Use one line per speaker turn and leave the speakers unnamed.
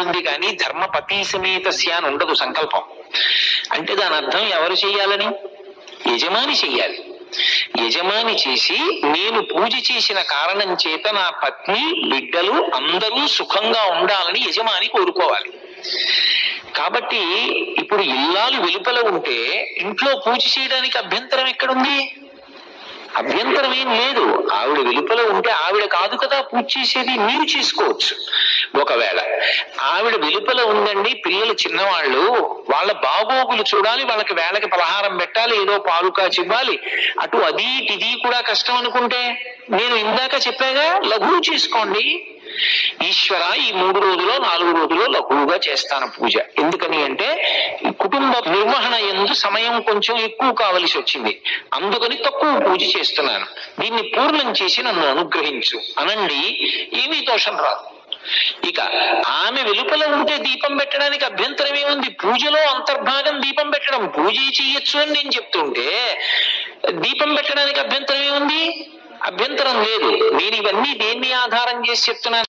ఉంది కానీ ధర్మపతి సమేతస్య అని ఉండదు సంకల్పం. అంటే దాని అర్థం ఎవరు చెయ్యాలని? యజమాని చెయ్యాలి. యజమాని చేసి నేను పూజ చేసిన కారణం చేత నా పత్ని బిడ్డలు అందరూ సుఖంగా ఉండాలని యజమాని కోరుకోవాలి. కాబట్టి ఇప్పుడు ఇల్లాలు వెలుపల ఉంటే ఇంట్లో పూజ చేయడానికి అభ్యంతరం ఎక్కడుంది? అభ్యంతరం ఏం లేదు. ఆవిడ వెలుపల ఉంటే ఆవిడ కాదు కదా పూజ చేసేది, మీరు చేసుకోవచ్చు. ఒకవేళ ఆవిడ వెలుపల ఉందండి, పిల్లలు చిన్నవాళ్ళు, వాళ్ళ బాగోగులు చూడాలి, వాళ్ళకి వేళకి పలహారం పెట్టాలి, ఏదో పాలు కాచి ఇవ్వాలి, అటు అది ఇది కూడా కష్టం అనుకుంటే నేను ఇందాక చెప్పాగా లఘువు చేసుకోండి. ఈశ్వర ఈ 3 రోజులో 4 రోజులో లఘువుగా చేస్తాను పూజ. ఎందుకని అంటే కుటుంబ నిర్వహణ యందు సమయం కొంచెం ఎక్కువ కావలసి వచ్చింది, అందుకని తక్కువ పూజ చేస్తున్నాను, దీన్ని పూర్ణం చేసి నన్ను అనుగ్రహించు అనండి. ఏమీ దోషం రాదు. ఇక ఆమె వెలుపల ఉంటే దీపం పెట్టడానికి అభ్యంతరం ఏముంది? పూజలో అంతర్భాగం దీపం పెట్టడం, పూజ చేయొచ్చు అని నేను చెప్తుంటే దీపం పెట్టడానికి అభ్యంతరం ఏముంది? అభ్యంతరం లేదు. నేను ఇవన్నీ దేన్ని ఆధారం చేసి చెప్తున్నాను